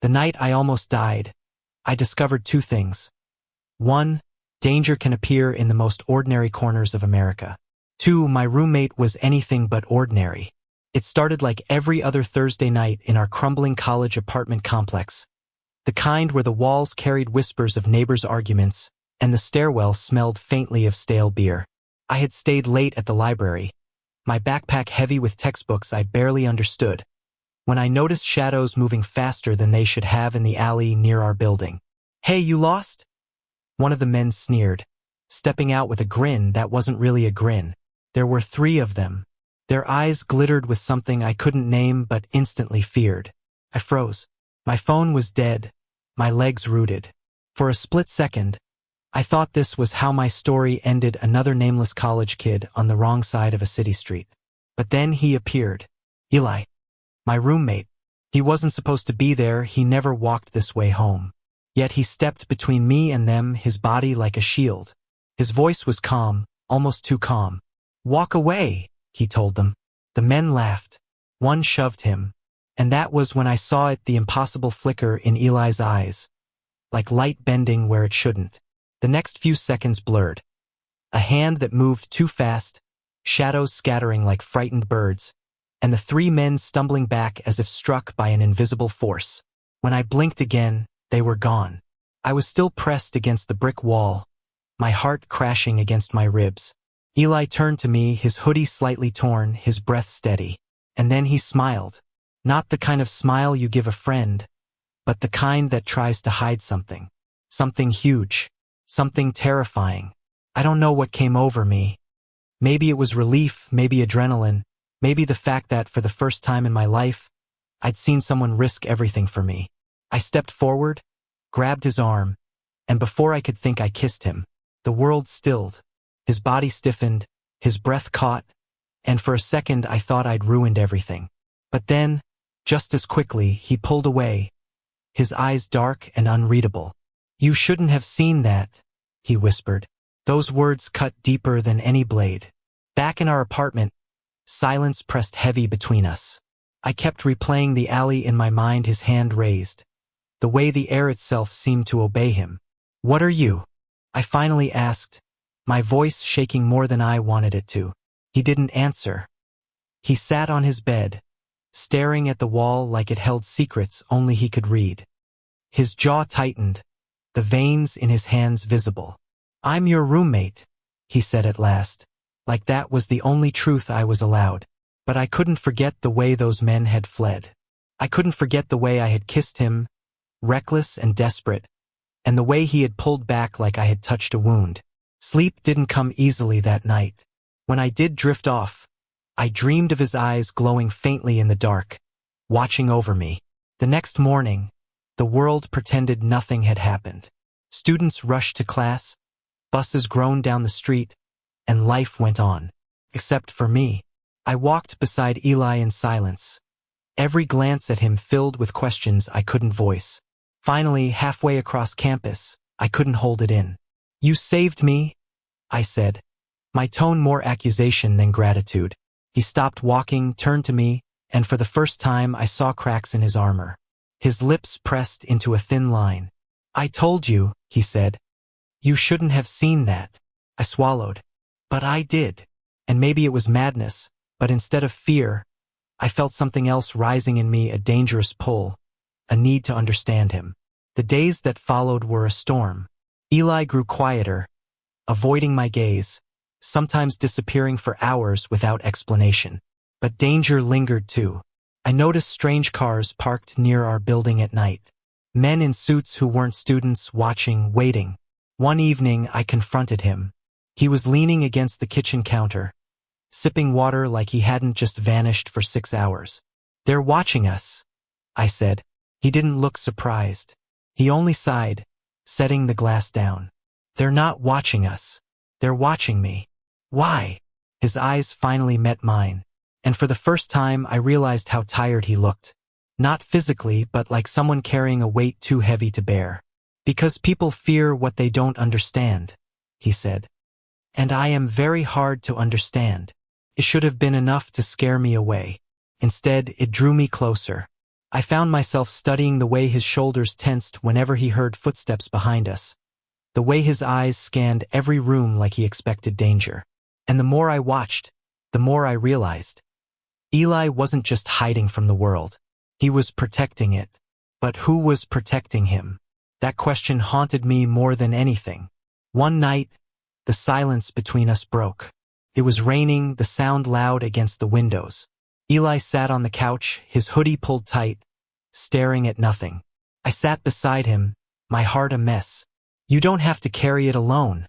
The night I almost died, I discovered two things. 1. Danger can appear in the most ordinary corners of America. 2. My roommate was anything but ordinary. It started like every other Thursday night in our crumbling college apartment complex. The kind where the walls carried whispers of neighbors' arguments, and the stairwell smelled faintly of stale beer. I had stayed late at the library, my backpack heavy with textbooks I barely understood, when I noticed shadows moving faster than they should have in the alley near our building. "Hey, you lost?" One of the men sneered, stepping out with a grin that wasn't really a grin. There were 3 of them. Their eyes glittered with something I couldn't name but instantly feared. I froze. My phone was dead, my legs rooted. For a split second, I thought this was how my story ended, another nameless college kid on the wrong side of a city street. But then he appeared. Eli. My roommate. He wasn't supposed to be there, he never walked this way home. Yet he stepped between me and them, his body like a shield. His voice was calm, almost too calm. "Walk away," he told them. The men laughed. One shoved him. And that was when I saw it, the impossible flicker in Eli's eyes. Like light bending where it shouldn't. The next few seconds blurred. A hand that moved too fast, shadows scattering like frightened birds, and the 3 men stumbling back as if struck by an invisible force. When I blinked again, they were gone. I was still pressed against the brick wall, my heart crashing against my ribs. Eli turned to me, his hoodie slightly torn, his breath steady. And then he smiled. Not the kind of smile you give a friend, but the kind that tries to hide something. Something huge. Something terrifying. I don't know what came over me. Maybe it was relief, maybe adrenaline, maybe the fact that for the first time in my life, I'd seen someone risk everything for me. I stepped forward, grabbed his arm, and before I could think, I kissed him. The world stilled. His body stiffened, his breath caught, and for a second I thought I'd ruined everything. But then, just as quickly, he pulled away, his eyes dark and unreadable. "You shouldn't have seen that," he whispered. Those words cut deeper than any blade. Back in our apartment, silence pressed heavy between us. I kept replaying the alley in my mind, his hand raised, the way the air itself seemed to obey him. "What are you?" I finally asked, my voice shaking more than I wanted it to. He didn't answer. He sat on his bed, staring at the wall like it held secrets only he could read. His jaw tightened, the veins in his hands visible. "I'm your roommate," he said at last, like that was the only truth I was allowed. But I couldn't forget the way those men had fled. I couldn't forget the way I had kissed him, reckless and desperate, and the way he had pulled back like I had touched a wound. Sleep didn't come easily that night. When I did drift off, I dreamed of his eyes glowing faintly in the dark, watching over me. The next morning, the world pretended nothing had happened. Students rushed to class, buses groaned down the street, and life went on. Except for me. I walked beside Eli in silence, every glance at him filled with questions I couldn't voice. Finally, halfway across campus, I couldn't hold it in. "You saved me," I said, my tone more accusation than gratitude. He stopped walking, turned to me, and for the first time I saw cracks in his armor. His lips pressed into a thin line. "I told you," he said. "You shouldn't have seen that." I swallowed. But I did. And maybe it was madness, but instead of fear, I felt something else rising in me, a dangerous pull, a need to understand him. The days that followed were a storm. Eli grew quieter, avoiding my gaze, sometimes disappearing for hours without explanation. But danger lingered too. I noticed strange cars parked near our building at night. Men in suits who weren't students, watching, waiting. One evening I confronted him. He was leaning against the kitchen counter, sipping water like he hadn't just vanished for 6 hours. "They're watching us," I said. He didn't look surprised. He only sighed, setting the glass down. "They're not watching us. They're watching me." "Why?" His eyes finally met mine, and for the first time I realized how tired he looked. Not physically, but like someone carrying a weight too heavy to bear. "Because people fear what they don't understand," he said. "And I am very hard to understand." It should have been enough to scare me away. Instead, it drew me closer. I found myself studying the way his shoulders tensed whenever he heard footsteps behind us, the way his eyes scanned every room like he expected danger. And the more I watched, the more I realized Eli wasn't just hiding from the world. He was protecting it. But who was protecting him? That question haunted me more than anything. One night, the silence between us broke. It was raining, the sound loud against the windows. Eli sat on the couch, his hoodie pulled tight, staring at nothing. I sat beside him, my heart a mess. "You don't have to carry it alone,"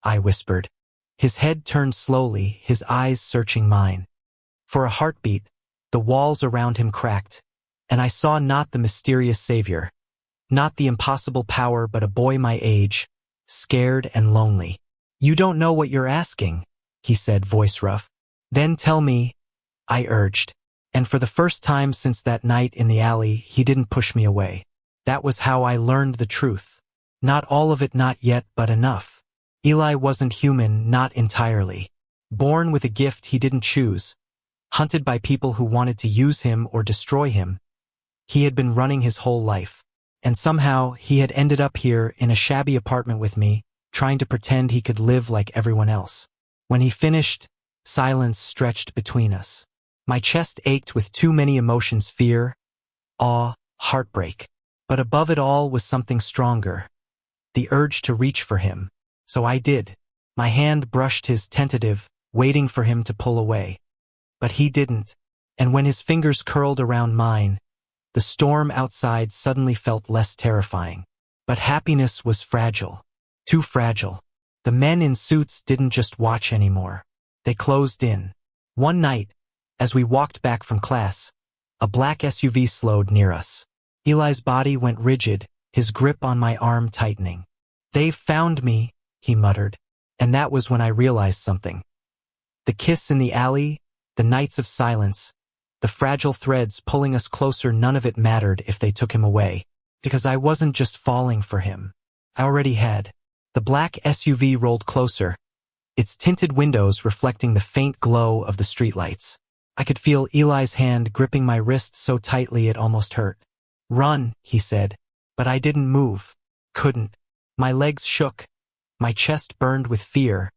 I whispered. His head turned slowly, his eyes searching mine. For a heartbeat, the walls around him cracked, and I saw not the mysterious savior, not the impossible power, but a boy my age, scared and lonely. "You don't know what you're asking," he said, voice rough. "Then tell me," I urged. And for the first time since that night in the alley, he didn't push me away. That was how I learned the truth. Not all of it, not yet, but enough. Eli wasn't human, not entirely. Born with a gift he didn't choose. Hunted by people who wanted to use him or destroy him. He had been running his whole life. And somehow he had ended up here in a shabby apartment with me, trying to pretend he could live like everyone else. When he finished, silence stretched between us. My chest ached with too many emotions: fear, awe, heartbreak. But above it all was something stronger. The urge to reach for him. So I did. My hand brushed his, tentative, waiting for him to pull away. But he didn't. And when his fingers curled around mine, the storm outside suddenly felt less terrifying. But happiness was fragile. Too fragile. The men in suits didn't just watch anymore. They closed in. One night, as we walked back from class, a black SUV slowed near us. Eli's body went rigid, his grip on my arm tightening. "They've found me," he muttered. And that was when I realized something. The kiss in the alley, the nights of silence, the fragile threads pulling us closer, none of it mattered if they took him away. Because I wasn't just falling for him. I already had. The black SUV rolled closer, its tinted windows reflecting the faint glow of the streetlights. I could feel Eli's hand gripping my wrist so tightly it almost hurt. "Run," he said, but I didn't move. Couldn't. My legs shook. My chest burned with fear,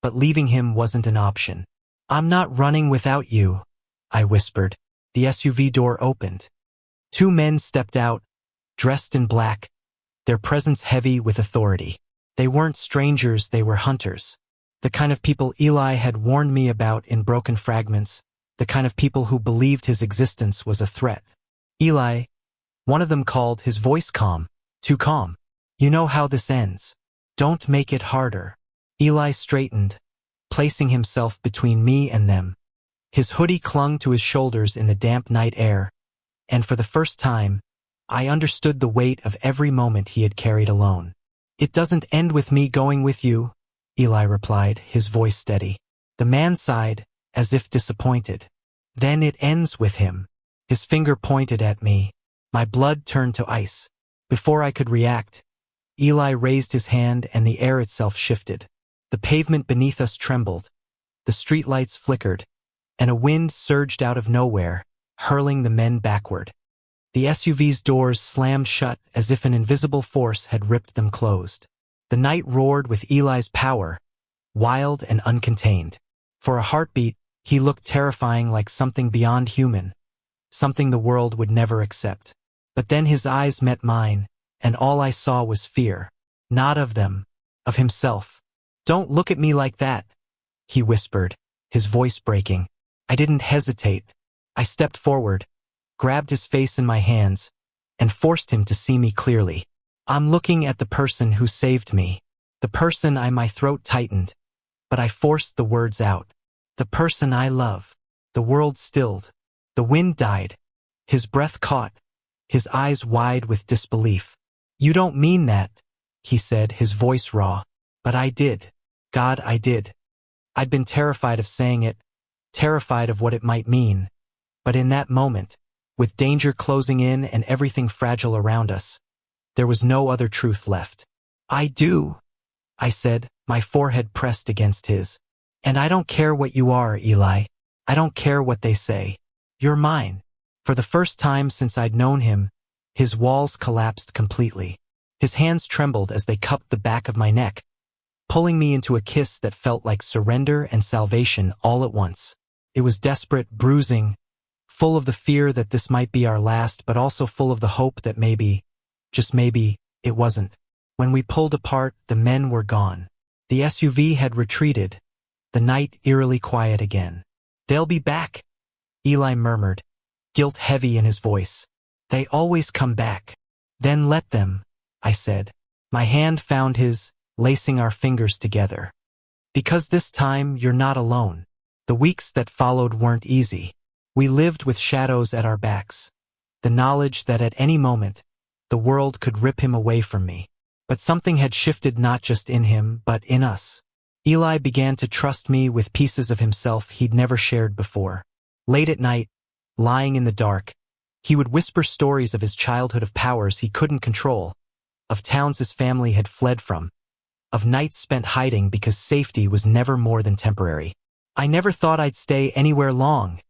but leaving him wasn't an option. "I'm not running without you," I whispered. The SUV door opened. Two men stepped out, dressed in black, their presence heavy with authority. They weren't strangers, they were hunters. The kind of people Eli had warned me about in broken fragments, the kind of people who believed his existence was a threat. "Eli," one of them called, his voice calm, too calm. "You know how this ends. Don't make it harder." Eli straightened, placing himself between me and them. His hoodie clung to his shoulders in the damp night air, and for the first time, I understood the weight of every moment he had carried alone. "It doesn't end with me going with you," Eli replied, his voice steady. The man sighed, as if disappointed. "Then it ends with him." His finger pointed at me. My blood turned to ice. Before I could react, Eli raised his hand and the air itself shifted. The pavement beneath us trembled. The streetlights flickered, and a wind surged out of nowhere, hurling the men backward. The SUV's doors slammed shut as if an invisible force had ripped them closed. The night roared with Eli's power, wild and uncontained. For a heartbeat, he looked terrifying, like something beyond human, something the world would never accept. But then his eyes met mine, and all I saw was fear. Not of them, of himself. "Don't look at me like that," he whispered, his voice breaking. I didn't hesitate. I stepped forward, grabbed his face in my hands, and forced him to see me clearly. "I'm looking at the person who saved me. The person my throat tightened, but I forced the words out. The person I love." The world stilled. The wind died. His breath caught, his eyes wide with disbelief. "You don't mean that," he said, his voice raw. But I did. God, I did. I'd been terrified of saying it, terrified of what it might mean. But in that moment, with danger closing in and everything fragile around us, there was no other truth left. "I do," I said, my forehead pressed against his. "And I don't care what you are, Eli. I don't care what they say. You're mine." For the first time since I'd known him, his walls collapsed completely. His hands trembled as they cupped the back of my neck, pulling me into a kiss that felt like surrender and salvation all at once. It was desperate, bruising, full of the fear that this might be our last, but also full of the hope that maybe, just maybe, it wasn't. When we pulled apart, the men were gone. The SUV had retreated, the night eerily quiet again. "They'll be back," Eli murmured, guilt heavy in his voice. "They always come back." "Then let them," I said. My hand found his, lacing our fingers together. "Because this time you're not alone." The weeks that followed weren't easy. We lived with shadows at our backs, the knowledge that at any moment, the world could rip him away from me. But something had shifted, not just in him, but in us. Eli began to trust me with pieces of himself he'd never shared before. Late at night, lying in the dark, he would whisper stories of his childhood, of powers he couldn't control, of towns his family had fled from, of nights spent hiding because safety was never more than temporary. "I never thought I'd stay anywhere long,"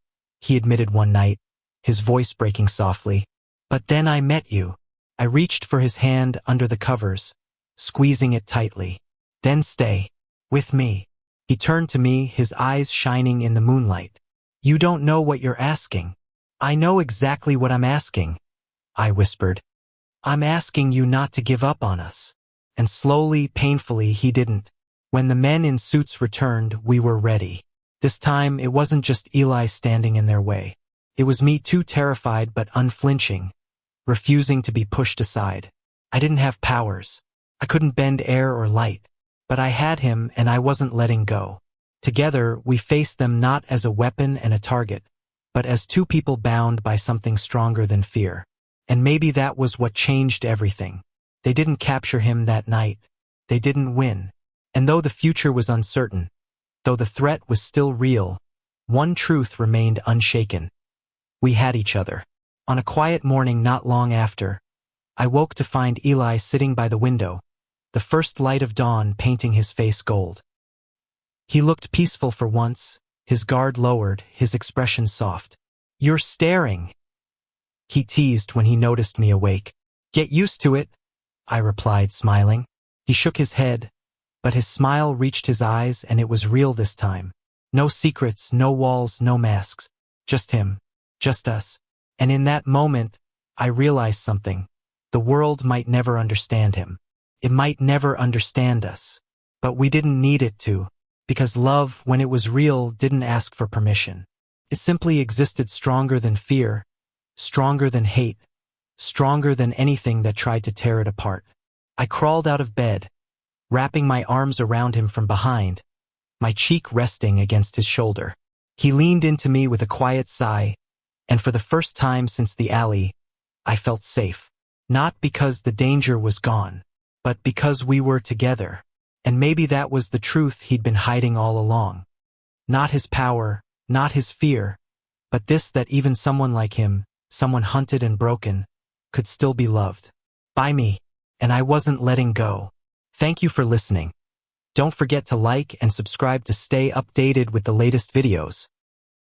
he admitted one night, his voice breaking softly. "But then I met you." I reached for his hand under the covers, squeezing it tightly. "Then stay with me." He turned to me, his eyes shining in the moonlight. "You don't know what you're asking." "I know exactly what I'm asking," I whispered. "I'm asking you not to give up on us." And slowly, painfully, he didn't. When the men in suits returned, we were ready. This time, it wasn't just Eli standing in their way. It was me too, terrified but unflinching, refusing to be pushed aside. I didn't have powers. I couldn't bend air or light. But I had him, and I wasn't letting go. Together, we faced them not as a weapon and a target, but as two people bound by something stronger than fear. And maybe that was what changed everything. They didn't capture him that night. They didn't win. And though the future was uncertain, though the threat was still real, one truth remained unshaken. We had each other. On a quiet morning not long after, I woke to find Eli sitting by the window, the first light of dawn painting his face gold. He looked peaceful for once, his guard lowered, his expression soft. "You're staring," he teased when he noticed me awake. "Get used to it," I replied, smiling. He shook his head, but his smile reached his eyes, and it was real this time. No secrets, no walls, no masks. Just him. Just us. And in that moment, I realized something. The world might never understand him. It might never understand us. But we didn't need it to, because love, when it was real, didn't ask for permission. It simply existed, stronger than fear, stronger than hate, stronger than anything that tried to tear it apart. I crawled out of bed, wrapping my arms around him from behind, my cheek resting against his shoulder. He leaned into me with a quiet sigh, and for the first time since the alley, I felt safe. Not because the danger was gone, but because we were together. And maybe that was the truth he'd been hiding all along. Not his power, not his fear, but this, that even someone like him, someone hunted and broken, could still be loved by me. And I wasn't letting go. Thank you for listening. Don't forget to like and subscribe to stay updated with the latest videos.